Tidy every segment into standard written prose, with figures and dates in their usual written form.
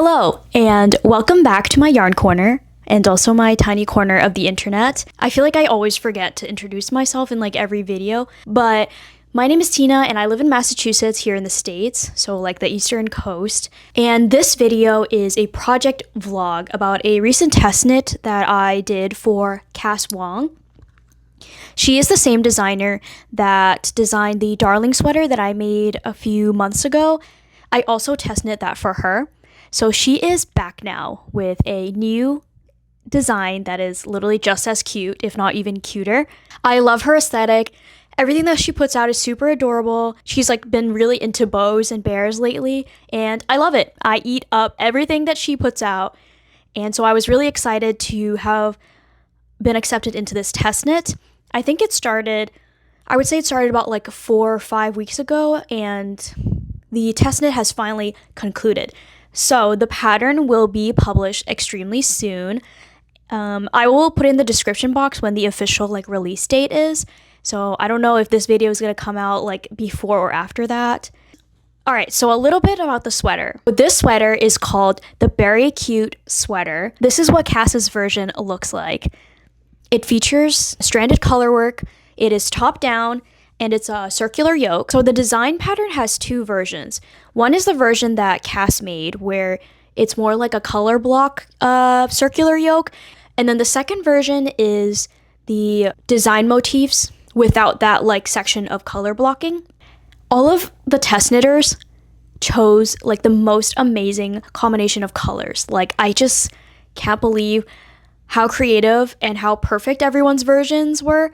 Hello, and welcome back to my yarn corner, and also my tiny corner of the internet. I feel like I always forget to introduce myself in like every video, but my name is Tina, and I live in Massachusetts here in the States, so like the Eastern Coast. And this video is a project vlog about a recent test knit that I did for Cass Wong. She is the same designer that designed the Darling sweater that I made a few months ago. I also test knit that for her. So she is back now with a new design that is literally just as cute, if not even cuter. I love her aesthetic. Everything that she puts out is super adorable. She's like been really into bows and bears lately, and I love it. I eat up everything that she puts out. And so I was really excited to have been accepted into this test knit. I think I would say it started about like 4 or 5 weeks ago, and the test knit has finally concluded. So the pattern will be published extremely soon. I will put in the description box when the official like release date is. So I don't know if this video is going to come out like before or after that. All right, so a little bit about the sweater. This sweater is called the Beary Cute Sweater. This is what Cass's version looks like. It features stranded colorwork. It is top down, and it's a circular yoke. So the design pattern has two versions. One is the version that Cass made, where it's more like a color block circular yoke. And then the second version is the design motifs without that like section of color blocking. All of the test knitters chose like the most amazing combination of colors. Like, I just can't believe how creative and how perfect everyone's versions were.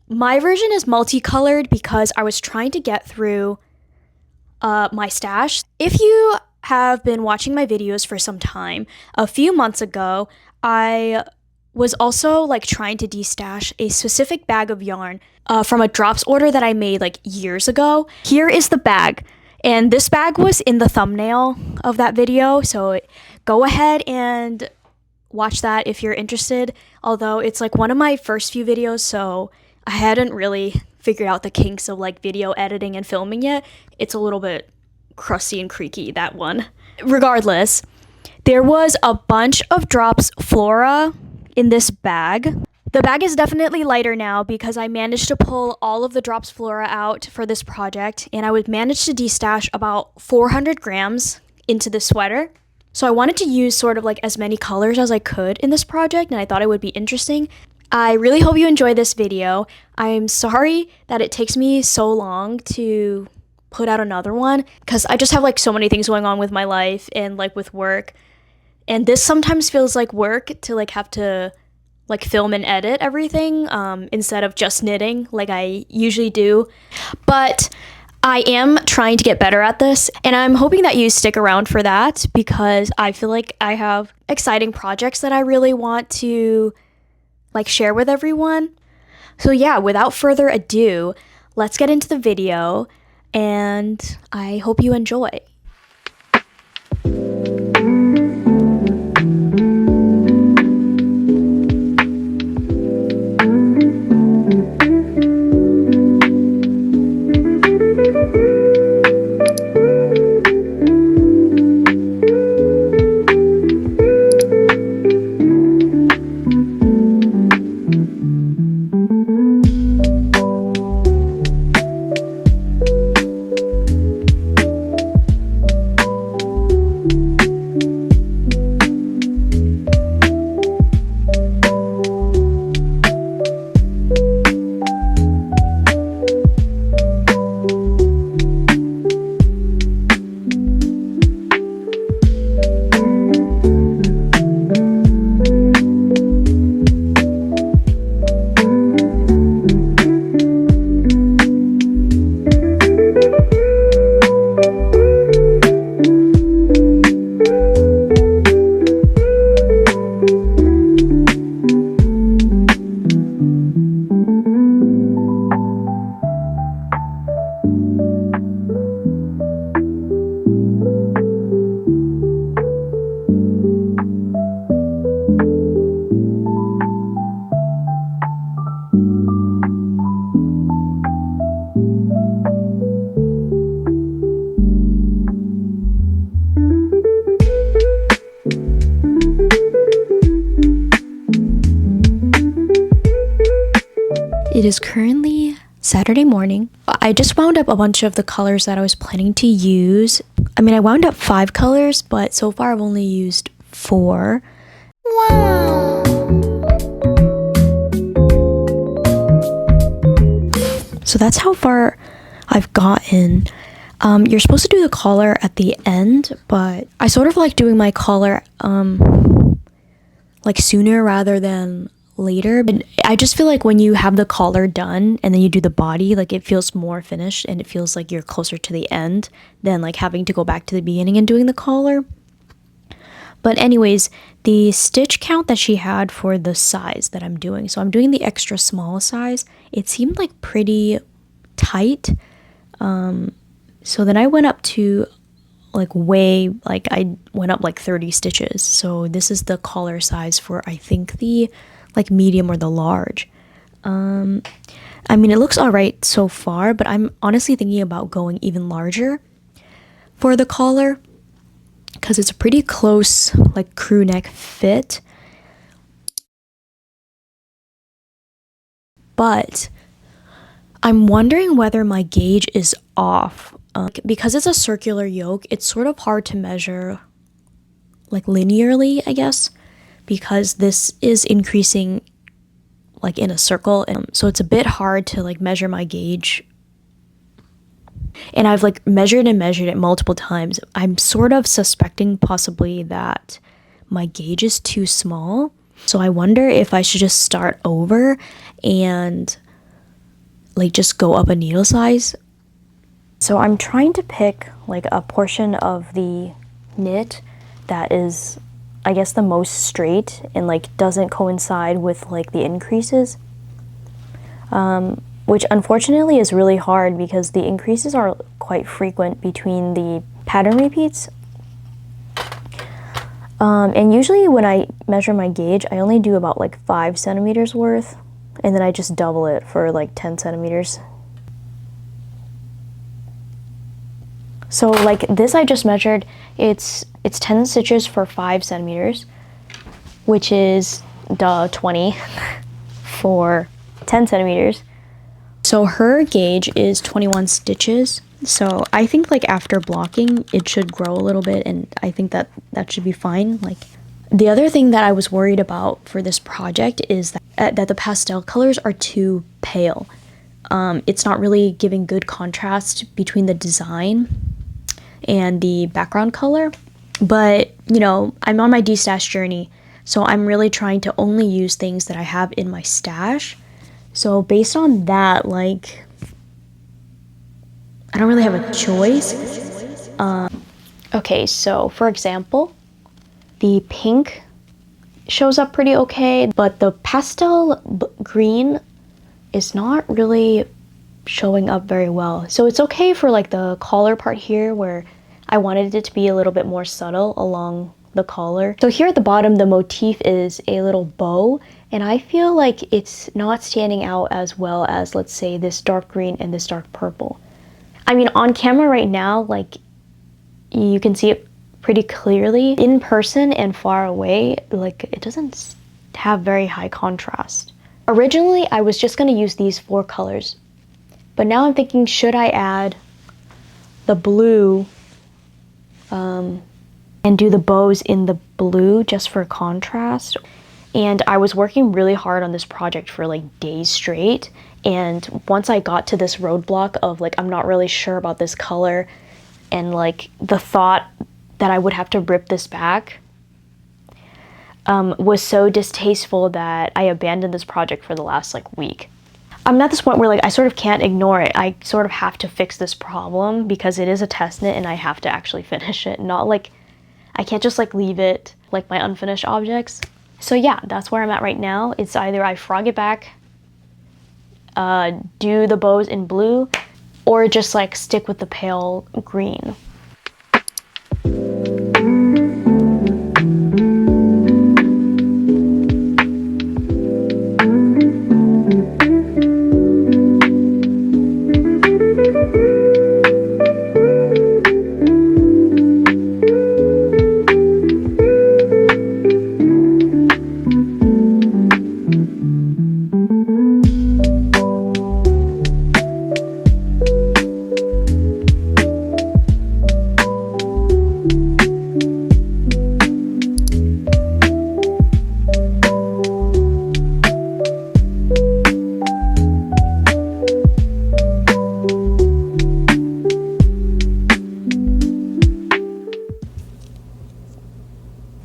My version is multicolored because I was trying to get through my stash. If you have been watching my videos for some time, a few months ago, I was also like trying to destash a specific bag of yarn from a drops order that I made like years ago. Here is the bag, and this bag was in the thumbnail of that video, so go ahead and watch that if you're interested. Although it's like one of my first few videos, so I hadn't really figured out the kinks of like video editing and filming yet. It's a little bit crusty and creaky, that one. Regardless, there was a bunch of drops flora in this bag. The bag is definitely lighter now because I managed to pull all of the drops flora out for this project, and I would manage to destash about 400 grams into the sweater. So I wanted to use sort of like as many colors as I could in this project, and I thought it would be interesting. I really hope you enjoy this video. I'm sorry that it takes me so long to put out another one because I just have like so many things going on with my life and like with work. And this sometimes feels like work to like have to like film and edit everything instead of just knitting like I usually do. But I am trying to get better at this, and I'm hoping that you stick around for that because I feel like I have exciting projects that I really want to like share with everyone. So yeah, without further ado, let's get into the video, and I hope you enjoy. It is currently Saturday morning. I just wound up a bunch of the colors that I was planning to use. I mean, I wound up 5 colors, but so far I've only used 4. Wow! So that's how far I've gotten. You're supposed to do the collar at the end, but I sort of like doing my collar like sooner rather than later. But I just feel like when you have the collar done and then you do the body, like it feels more finished and it feels like you're closer to the end than like having to go back to the beginning and doing the collar. But anyways, the stitch count that she had for the size that I'm doing, so I'm doing the extra small size, it seemed like pretty tight. So then I went up to I went up like 30 stitches. So this is the collar size for, I think, the like medium or the large. I mean, it looks all right so far, but I'm honestly thinking about going even larger for the collar because it's a pretty close like crew neck fit. But I'm wondering whether my gauge is off. Because it's a circular yoke, it's sort of hard to measure like linearly, I guess, because this is increasing like in a circle, and so it's a bit hard to like measure my gauge. And I've like measured it multiple times. I'm sort of suspecting possibly that my gauge is too small. So I wonder if I should just start over and like just go up a needle size. So I'm trying to pick like a portion of the knit that is, I guess, the most straight and like doesn't coincide with like the increases, which unfortunately is really hard because the increases are quite frequent between the pattern repeats. And usually when I measure my gauge, I only do about like 5 centimeters worth, and then I just double it for like 10 centimeters. So like this I just measured, it's 10 stitches for 5 centimeters, which is 20 for 10 centimeters. So her gauge is 21 stitches. So I think like after blocking, it should grow a little bit, and I think that should be fine. Like the other thing that I was worried about for this project is that the pastel colors are too pale. It's not really giving good contrast between the design and the background color. But you know, I'm on my destash journey, so I'm really trying to only use things that I have in my stash. So based on that, like I don't really have a choice. Okay, so for example, the pink shows up pretty okay, but the pastel green is not really showing up very well. So it's okay for like the collar part here where I wanted it to be a little bit more subtle along the collar. So here at the bottom, the motif is a little bow, and I feel like it's not standing out as well as, let's say, this dark green and this dark purple. I mean, on camera right now, like you can see it pretty clearly. In person and far away, like it doesn't have very high contrast. Originally, I was just gonna use these 4 colors, but now I'm thinking, should I add the blue and do the bows in the blue just for contrast? And I was working really hard on this project for like days straight, and once I got to this roadblock of like I'm not really sure about this color, and like the thought that I would have to rip this back was so distasteful that I abandoned this project for the last like week. I'm at this point where like I sort of can't ignore it. I sort of have to fix this problem because it is a test knit and I have to actually finish it. Not like, I can't just like leave it like my unfinished objects. So yeah, that's where I'm at right now. It's either I frog it back, do the bows in blue, or just like stick with the pale green.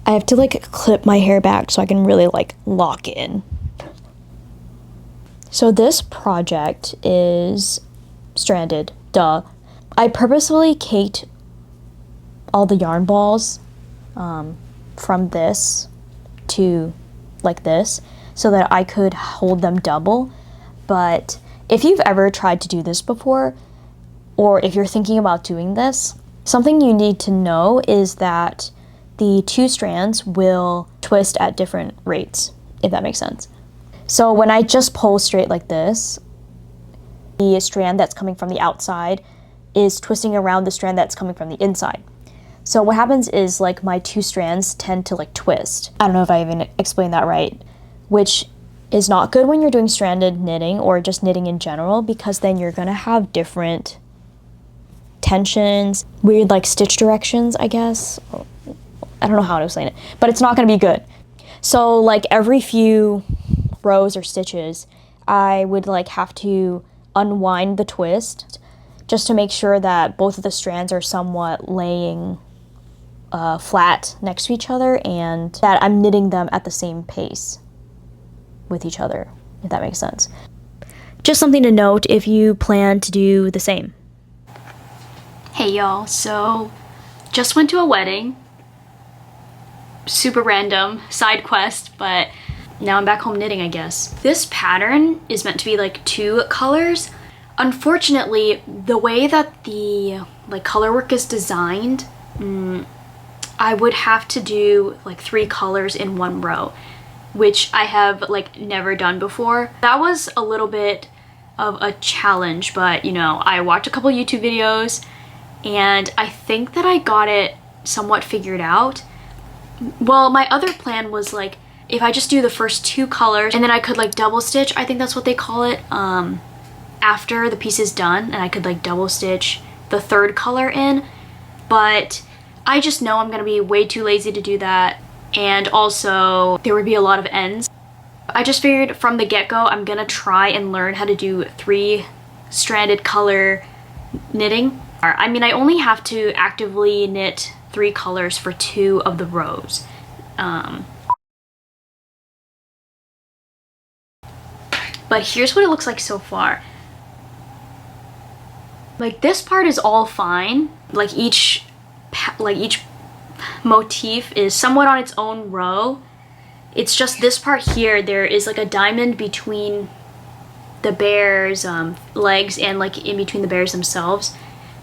I have to like clip my hair back so I can really like lock in. So this project is stranded, duh. I purposefully caked all the yarn balls from this to like this so that I could hold them double. But if you've ever tried to do this before, or if you're thinking about doing this, something you need to know is that the two strands will twist at different rates, if that makes sense. So when I just pull straight like this, the strand that's coming from the outside is twisting around the strand that's coming from the inside. So what happens is like my two strands tend to like twist. I don't know if I even explained that right, which is not good when you're doing stranded knitting or just knitting in general, because then you're gonna have different tensions, weird like stitch directions, I guess. I don't know how to explain it, but it's not gonna be good. So like every few rows or stitches, I would like have to unwind the twist just to make sure that both of the strands are somewhat laying flat next to each other and that I'm knitting them at the same pace with each other, if that makes sense. Just something to note if you plan to do the same. Hey y'all, so just went to a wedding. Super random side quest, but now I'm back home knitting, I guess. This pattern is meant to be like 2 colors. Unfortunately, the way that the like color work is designed, I would have to do like 3 colors in 1 row, which I have like never done before. That was a little bit of a challenge, but you know, I watched a couple YouTube videos and I think that I got it somewhat figured out. Well, my other plan was like, if I just do the first 2 colors and then I could like double stitch, I think that's what they call it, after the piece is done, and I could like double stitch the 3rd color in, but I just know I'm gonna be way too lazy to do that, and also there would be a lot of ends. I just figured from the get-go I'm gonna try and learn how to do 3 stranded color knitting. I mean, I only have to actively knit 3 colors for 2 of the rows. But here's what it looks like so far. Like this part is all fine. Like each motif is somewhat on its own row. It's just this part here, there is like a diamond between the bear's legs and like in between the bears themselves.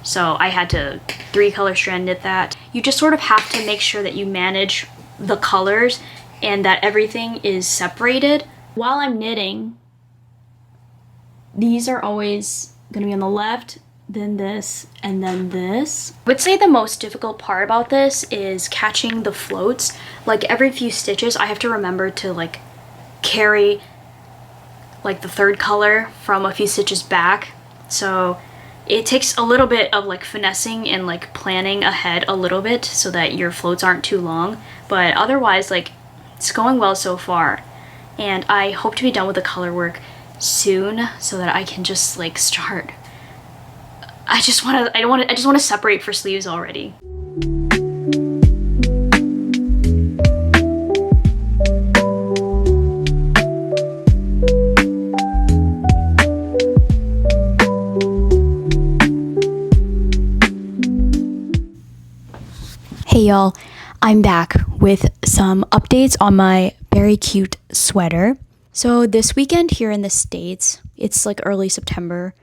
So I had to 3 color strand knit that. You just sort of have to make sure that you manage the colors and that everything is separated. While I'm knitting, these are always gonna be on the left, then this, and then this. I would say the most difficult part about this is catching the floats. Like every few stitches, I have to remember to like carry like the 3rd color from a few stitches back. So it takes a little bit of like finessing and like planning ahead a little bit so that your floats aren't too long. But otherwise, like it's going well so far. And I hope to be done with the color work soon so that I can just like start. I just want to separate for sleeves already. Hey y'all, I'm back with some updates on my Beary Cute Sweater. So this weekend here in the States, it's like early September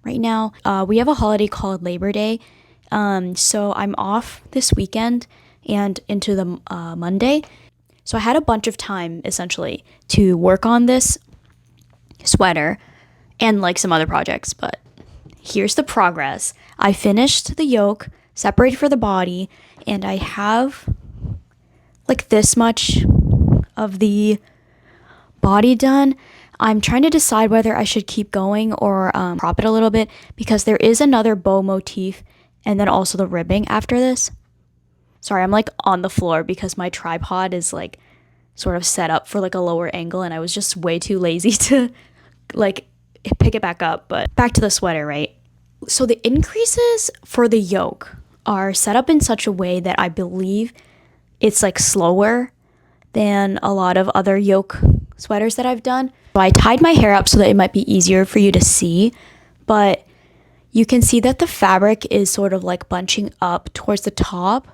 right now. We have a holiday called Labor Day. So I'm off this weekend and into the Monday. So I had a bunch of time essentially to work on this sweater and like some other projects, but here's the progress. I finished the yoke, separated for the body, and I have like this much of the body done. I'm trying to decide whether I should keep going or crop it a little bit because there is another bow motif and then also the ribbing after this. Sorry, I'm like on the floor because my tripod is like sort of set up for like a lower angle and I was just way too lazy to like pick it back up. But back to the sweater, right? So the increases for the yoke are set up in such a way that I believe it's like slower than a lot of other yoke sweaters that I've done. So I tied my hair up so that it might be easier for you to see, but you can see that the fabric is sort of like bunching up towards the top.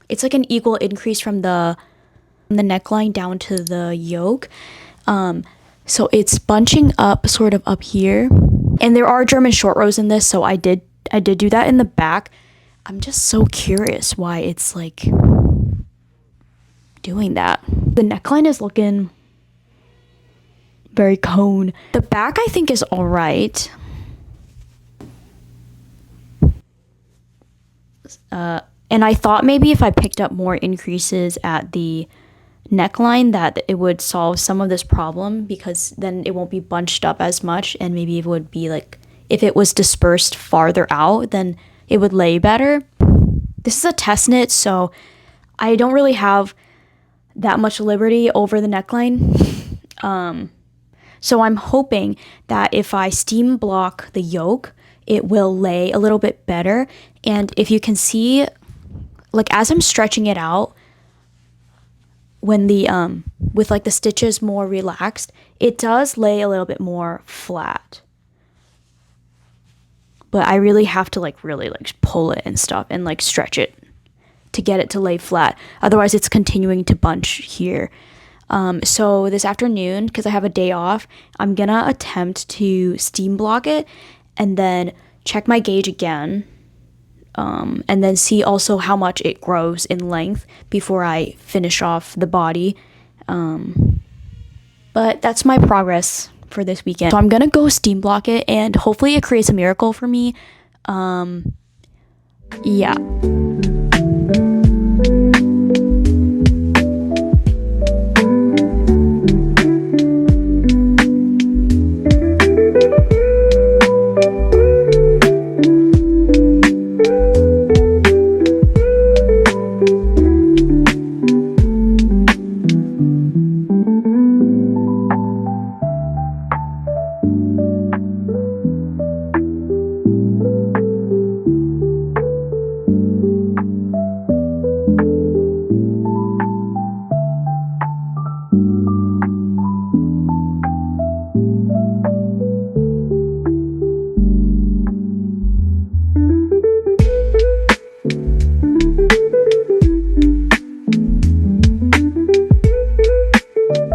It's like an equal increase from the neckline down to the yoke. So it's bunching up sort of up here. And there are German short rows in this, so I did do that in the back. I'm just so curious why it's like doing that. The neckline is looking very cone. The back I think is all right. And I thought maybe if I picked up more increases at the neckline that it would solve some of this problem, because then it won't be bunched up as much, and maybe it would be like if it was dispersed farther out, then it would lay better. This is a test knit, so I don't really have that much liberty over the neckline. So I'm hoping that if I steam block the yoke, it will lay a little bit better. And if you can see, like as I'm stretching it out, when the with like the stitches more relaxed, it does lay a little bit more flat. But I really have to like really like pull it and stuff and like stretch it to get it to lay flat. Otherwise it's continuing to bunch here. So this afternoon, because I have a day off, I'm gonna attempt to steam block it and then check my gauge again, and then see also how much it grows in length before I finish off the body. But that's my progress for this weekend. So I'm gonna go steam block it and hopefully it creates a miracle for me. Yeah.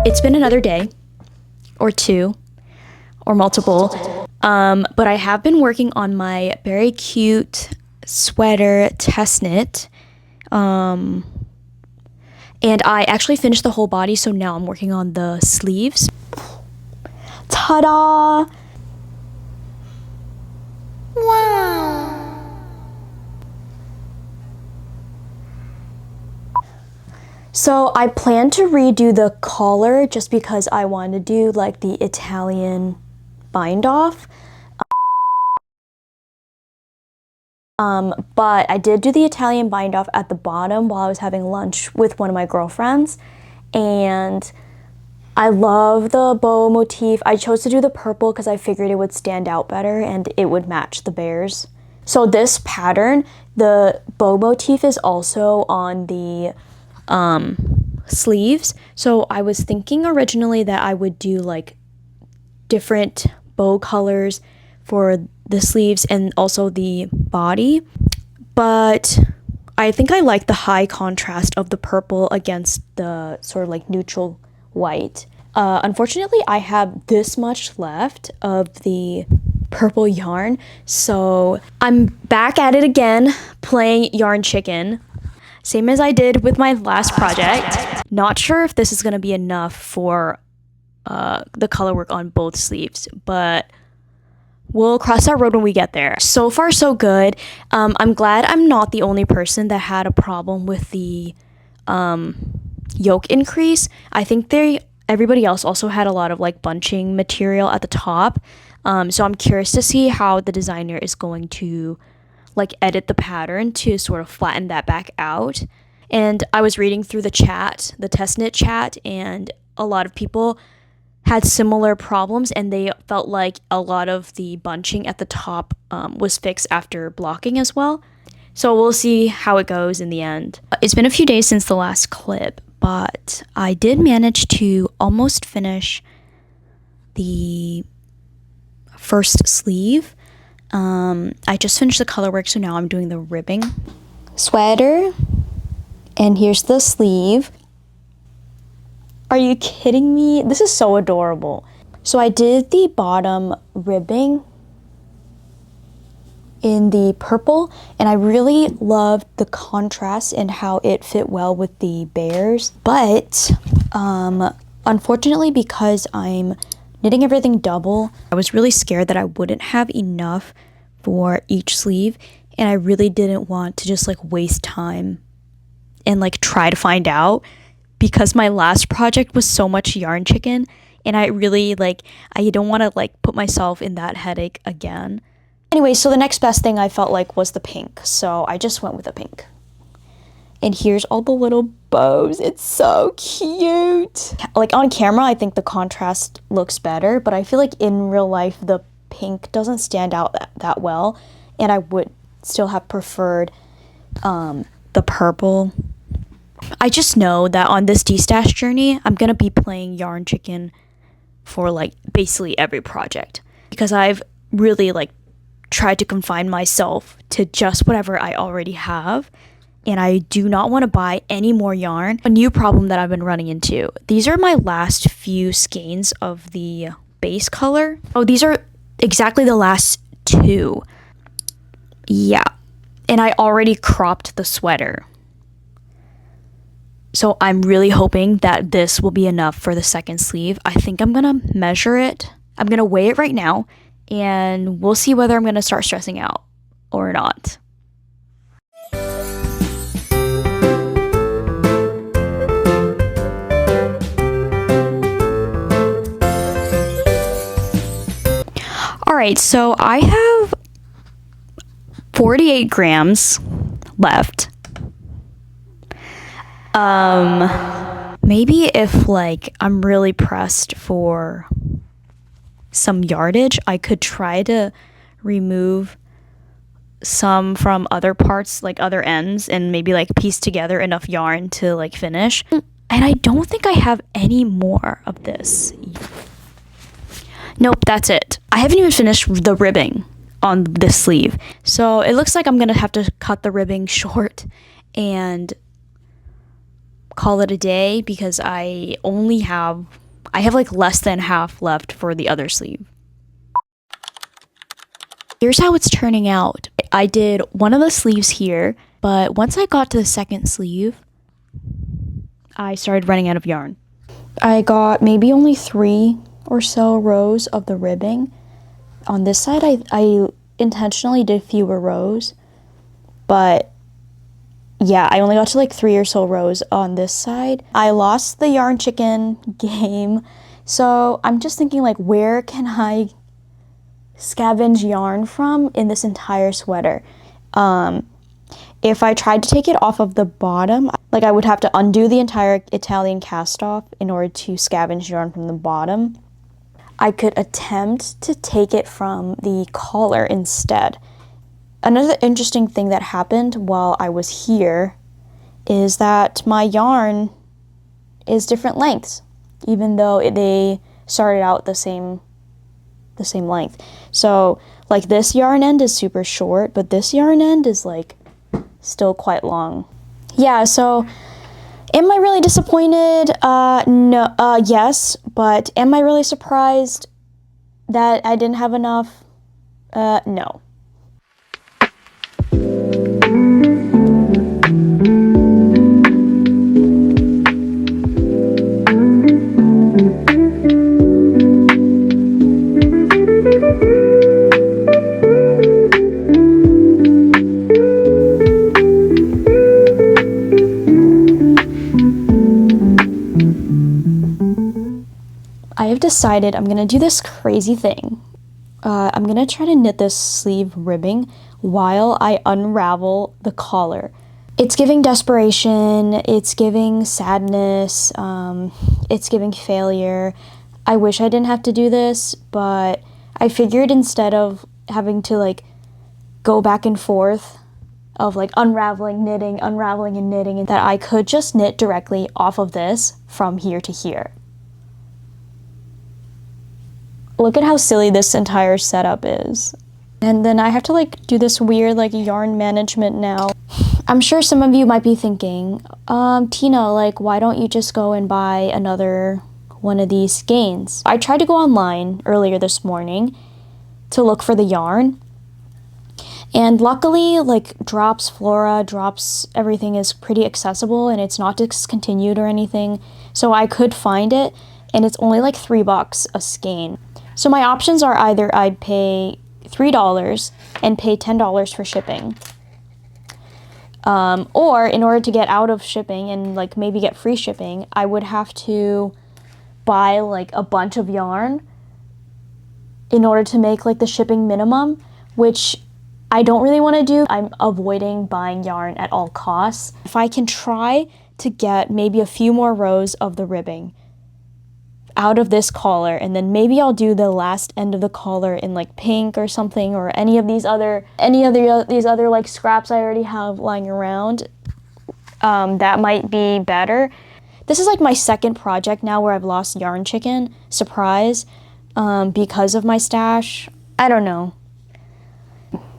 It's been another day or two or multiple, but I have been working on my Beary Cute Sweater test knit, and I actually finished the whole body, so now I'm working on the sleeves. Ta-da! Wow! So I plan to redo the collar just because I want to do like the Italian bind off. But I did do the Italian bind off at the bottom while I was having lunch with one of my girlfriends, and I love the bow motif. I chose to do the purple because I figured it would stand out better and it would match the bears. So this pattern, the bow motif is also on the sleeves. So I was thinking originally that I would do like different bow colors for the sleeves and also the body, but I think I like the high contrast of the purple against the sort of like neutral white. Unfortunately, I have this much left of the purple yarn, so I'm back at it again, playing yarn chicken. Same as I did with my last project. Not sure if this is going to be enough for the color work on both sleeves, but we'll cross that road when we get there. So far, so good. I'm glad I'm not the only person that had a problem with the yoke increase. I think everybody else also had a lot of like bunching material at the top. So I'm curious to see how the designer is going to like edit the pattern to sort of flatten that back out. And I was reading through the chat, the test knit chat, and a lot of people had similar problems, and they felt like a lot of the bunching at the top was fixed after blocking as well. So we'll see how it goes in the end. It's been a few days since the last clip, but I did manage to almost finish the first sleeve. I just finished the color work, so now I'm doing the ribbing. Sweater, and here's the sleeve. Are you kidding me? This is so adorable. So I did the bottom ribbing in the purple, and I really loved the contrast and how it fit well with the bears. But unfortunately, because I'm knitting everything double, I was really scared that I wouldn't have enough for each sleeve, and I really didn't want to just like waste time and like try to find out, because my last project was so much yarn chicken, and I really I don't want to like put myself in that headache again. Anyway, so the next best thing I felt like was the pink, so I just went with the pink. And here's all the little bows. It's so cute. Like on camera, I think the contrast looks better, but I feel like in real life, the pink doesn't stand out that well, and I would still have preferred the purple. I just know that on this destash journey, I'm gonna be playing yarn chicken for like basically every project, because I've really like tried to confine myself to just whatever I already have, and I do not want to buy any more yarn. A new problem that I've been running into, these are my last few skeins of the base color. Oh, these are exactly the last two. Yeah, and I already cropped the sweater. So I'm really hoping that this will be enough for the second sleeve. I think I'm gonna measure it. I'm gonna weigh it right now, and we'll see whether I'm gonna start stressing out or not. Alright, so I have 48 grams left. Maybe if like I'm really pressed for some yardage, I could try to remove some from other parts, like other ends, and maybe like piece together enough yarn to like finish. And I don't think I have any more of this. Nope, that's it. I haven't even finished the ribbing on this sleeve, so it looks like I'm gonna have to cut the ribbing short and call it a day, because I have like less than half left for the other sleeve. Here's how it's turning out. I did one of the sleeves here, but once I got to the second sleeve, I started running out of yarn. I got maybe only 3 or so rows of the ribbing. On this side, I intentionally did fewer rows, but yeah, I only got to like 3 or so rows on this side. I lost the yarn chicken game, so I'm just thinking like, where can I scavenge yarn from in this entire sweater? If I tried to take it off of the bottom, like I would have to undo the entire Italian cast off in order to scavenge yarn from the bottom. I could attempt to take it from the collar instead. Another interesting thing that happened while I was here is that my yarn is different lengths, even though they started out the same length. So like this yarn end is super short, but this yarn end is like still quite long. Yeah, so am I really disappointed? No, yes, but am I really surprised that I didn't have enough? No. I have decided I'm gonna do this crazy thing. I'm gonna try to knit this sleeve ribbing while I unravel the collar. It's giving desperation, it's giving sadness, it's giving failure. I wish I didn't have to do this, but I figured instead of having to like go back and forth of like unraveling, knitting, unraveling and knitting, and that I could just knit directly off of this from here to here. Look at how silly this entire setup is. And then I have to like do this weird like yarn management now. I'm sure some of you might be thinking, Tina, like why don't you just go and buy another one of these skeins? I tried to go online earlier this morning to look for the yarn. And luckily, like Drops Flora, Drops everything is pretty accessible and it's not discontinued or anything. So I could find it and it's only like $3 a skein. So my options are either I'd pay $3 and pay $10 for shipping. Or in order to get out of shipping and like maybe get free shipping, I would have to buy like a bunch of yarn in order to make like the shipping minimum, which I don't really want to do. I'm avoiding buying yarn at all costs. If I can try to get maybe a few more rows of the ribbing out of this collar, and then maybe I'll do the last end of the collar in like pink or something, or any of these other like scraps I already have lying around. That might be better. This is like my second project now where I've lost yarn chicken, surprise, because of my stash. I don't know.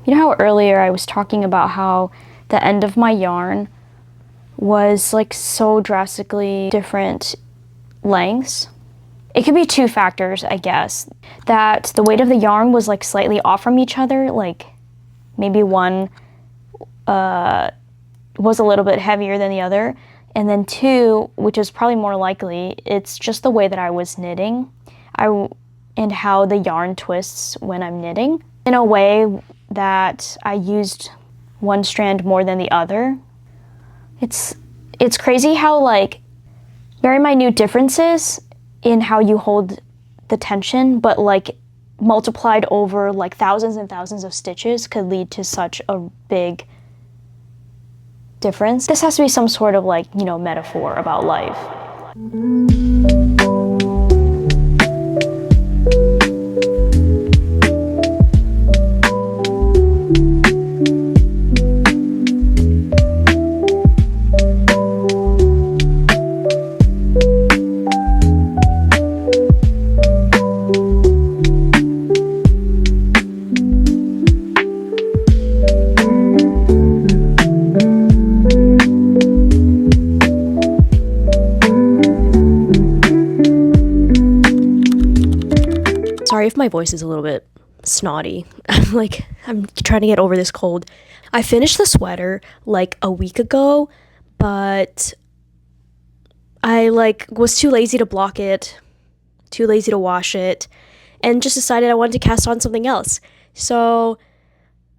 You know how earlier I was talking about how the end of my yarn was like so drastically different lengths? It could be two factors, I guess. That the weight of the yarn was like slightly off from each other, like maybe one was a little bit heavier than the other. And then two, which is probably more likely, it's just the way that I was knitting and how the yarn twists when I'm knitting in a way that I used one strand more than the other. It's crazy how like very minute differences in how you hold the tension, but like multiplied over like thousands and thousands of stitches could lead to such a big difference. This has to be some sort of like, you know, metaphor about life. Sorry if my voice is a little bit snotty. I'm trying to get over this cold. I finished the sweater like a week ago, but I like was too lazy to block it, too lazy to wash it, and just decided I wanted to cast on something else. So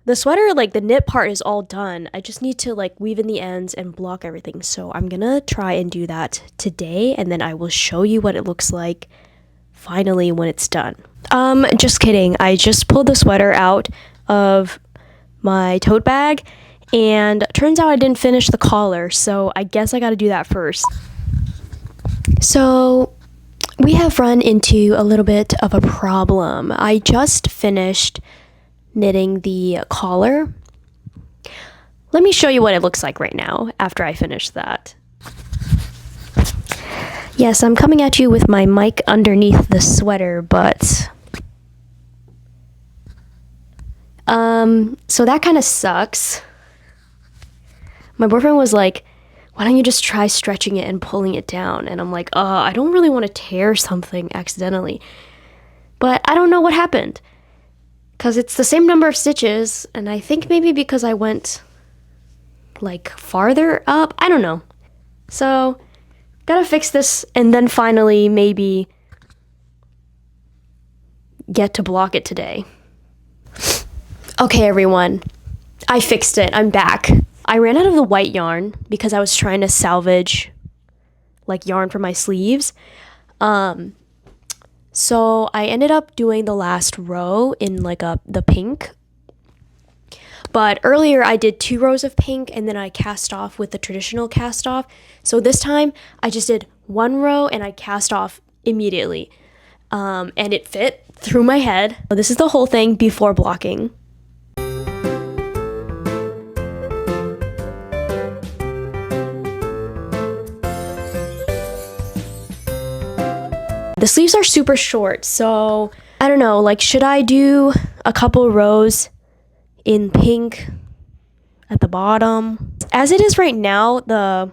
the sweater, like the knit part is all done. I just need to like weave in the ends and block everything. So I'm gonna try and do that today, and then I will show you what it looks like finally when it's done. Just kidding. I just pulled the sweater out of my tote bag, and turns out I didn't finish the collar, so I guess I gotta do that first. So we have run into a little bit of a problem. I just finished knitting the collar. Let me show you what it looks like right now after I finish that. Yes, I'm coming at you with my mic underneath the sweater, but so that kind of sucks. My boyfriend was like, why don't you just try stretching it and pulling it down? And I'm like, I don't really want to tear something accidentally. But I don't know what happened, because it's the same number of stitches, and I think maybe because I went like farther up, I don't know. So gotta fix this, and then finally maybe get to block it today. Okay, everyone, I fixed it. I'm back. I ran out of the white yarn because I was trying to salvage like yarn for my sleeves. So I ended up doing the last row in like the pink. But earlier I did 2 rows of pink, and then I cast off with the traditional cast off. So this time I just did 1 row and I cast off immediately. And it fit through my head. This is the whole thing before blocking. the sleeves are super short, so I don't know, like should I do a couple rows in pink at the bottom? As it is right now, the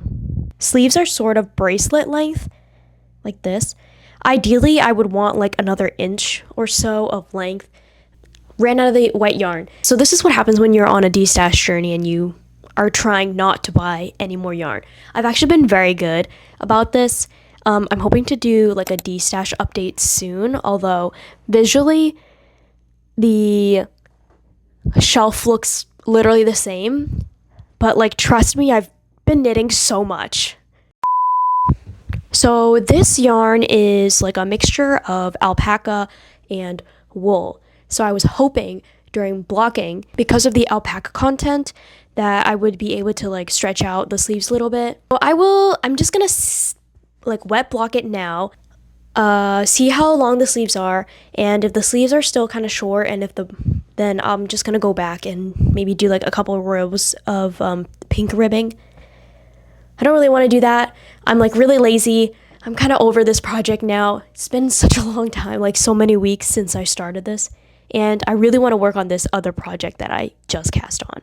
sleeves are sort of bracelet length, like this. Ideally, I would want like another inch or so of length. Ran out of the white yarn. So this is what happens when you're on a destash journey and you are trying not to buy any more yarn. I've actually been very good about this. I'm hoping to do like a destash update soon, although visually the shelf looks literally the same, but like trust me, I've been knitting so much. So this yarn is like a mixture of alpaca and wool. So I was hoping during blocking, because of the alpaca content, that I would be able to like stretch out the sleeves a little bit. So I'm just gonna like wet block it now, see how long the sleeves are, and if the sleeves are still kind of short, and then I'm just gonna go back and maybe do like a couple of rows of pink ribbing. I don't really want to do that. I'm like really lazy. I'm kind of over this project now. It's been such a long time, like so many weeks since I started this, and I really want to work on this other project that I just cast on.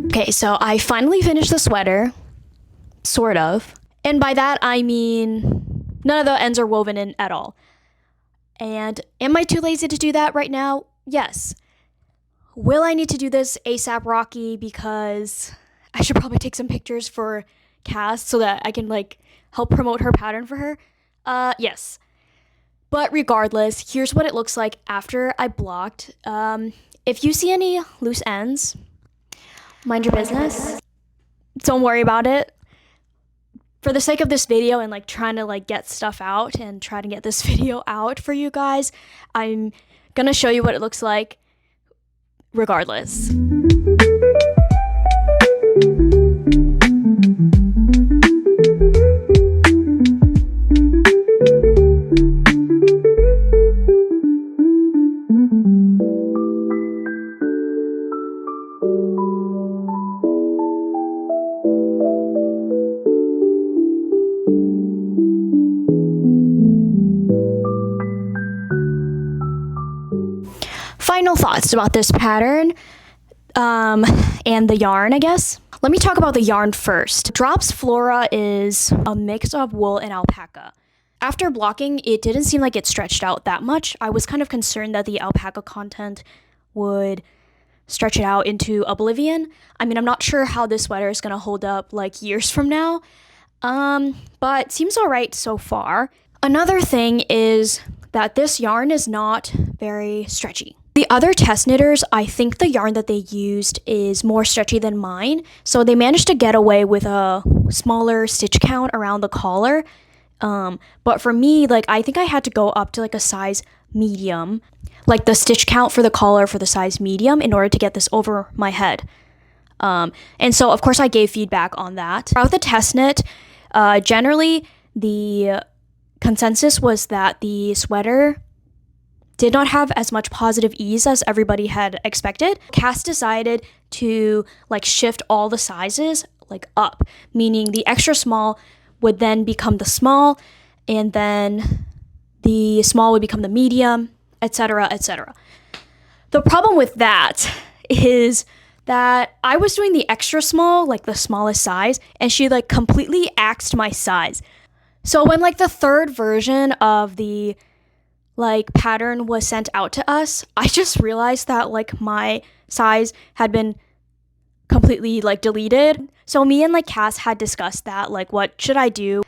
Okay, so I finally finished the sweater, sort of. And by that, I mean none of the ends are woven in at all. And am I too lazy to do that right now? Yes. Will I need to do this ASAP Rocky because I should probably take some pictures for Cass so that I can like help promote her pattern for her? Yes. But regardless, here's what it looks like after I blocked. If you see any loose ends, mind your business. Don't worry about it. For the sake of this video and like trying to like get stuff out and try to get this video out for you guys, I'm gonna show you what it looks like regardless. Final thoughts about this pattern and the yarn, I guess. Let me talk about the yarn first. Drops Flora is a mix of wool and alpaca. After blocking, it didn't seem like it stretched out that much. I was kind of concerned that the alpaca content would stretch it out into oblivion. I mean, I'm not sure how this sweater is going to hold up like years from now, but seems all right so far. Another thing is that this yarn is not very stretchy. The other test knitters, I think the yarn that they used is more stretchy than mine, so they managed to get away with a smaller stitch count around the collar, But for me, like, I think I had to go up to like a size medium, like the stitch count for the collar for the size medium in order to get this over my head. And so of course I gave feedback on that. Throughout the test knit, generally the consensus was that the sweater did not have as much positive ease as everybody had expected. Cass decided to like shift all the sizes like up, meaning the extra small would then become the small, and then the small would become the medium, etc., etc. The problem with that is that I was doing the extra small, like the smallest size, and she like completely axed my size. So when like the third version of the like pattern was sent out to us, I just realized that like my size had been completely like deleted. So me and like Cass had discussed that, like what should I do?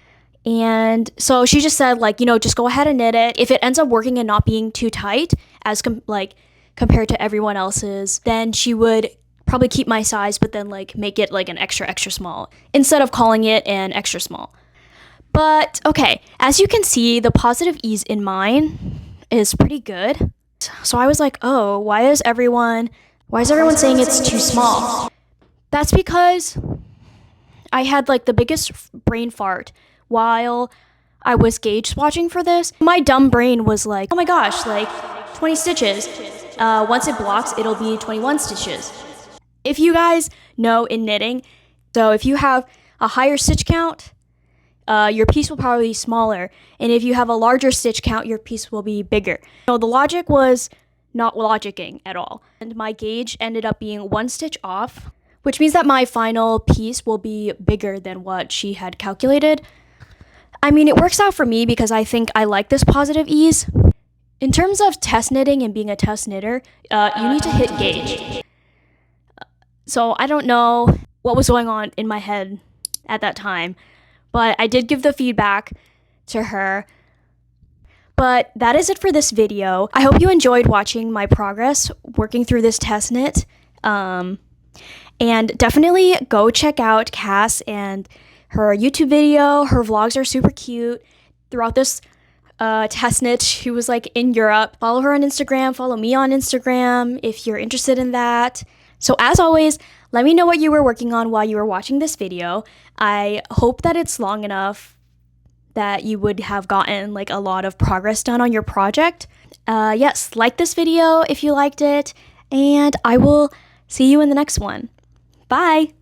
And so she just said like, you know, just go ahead and knit it. If it ends up working and not being too tight as compared to everyone else's, then she would probably keep my size but then like make it like an extra small instead of calling it an extra small. But okay, as you can see, the positive ease in mine is pretty good. So I was like, oh, why is everyone saying it's too small? That's because I had like the biggest brain fart while I was gauge swatching for this. My dumb brain was like, oh my gosh, like 20 stitches. Once it blocks, it'll be 21 stitches. If you guys know in knitting, so if you have a higher stitch count, your piece will probably be smaller. And if you have a larger stitch count, your piece will be bigger. So the logic was not logicking at all. And my gauge ended up being 1 stitch off, which means that my final piece will be bigger than what she had calculated. I mean, it works out for me because I think I like this positive ease. In terms of test knitting and being a test knitter, you need to hit gauge. So I don't know what was going on in my head at that time, but I did give the feedback to her. But that is it for this video. I hope you enjoyed watching my progress working through this test knit. And definitely go check out Cass and her YouTube video. Her vlogs are super cute. Throughout this test knit, she was like in Europe. Follow her on Instagram. Follow me on Instagram if you're interested in that. So as always, let me know what you were working on while you were watching this video. I hope that it's long enough that you would have gotten like a lot of progress done on your project. Yes, like this video if you liked it, and I will see you in the next one. Bye!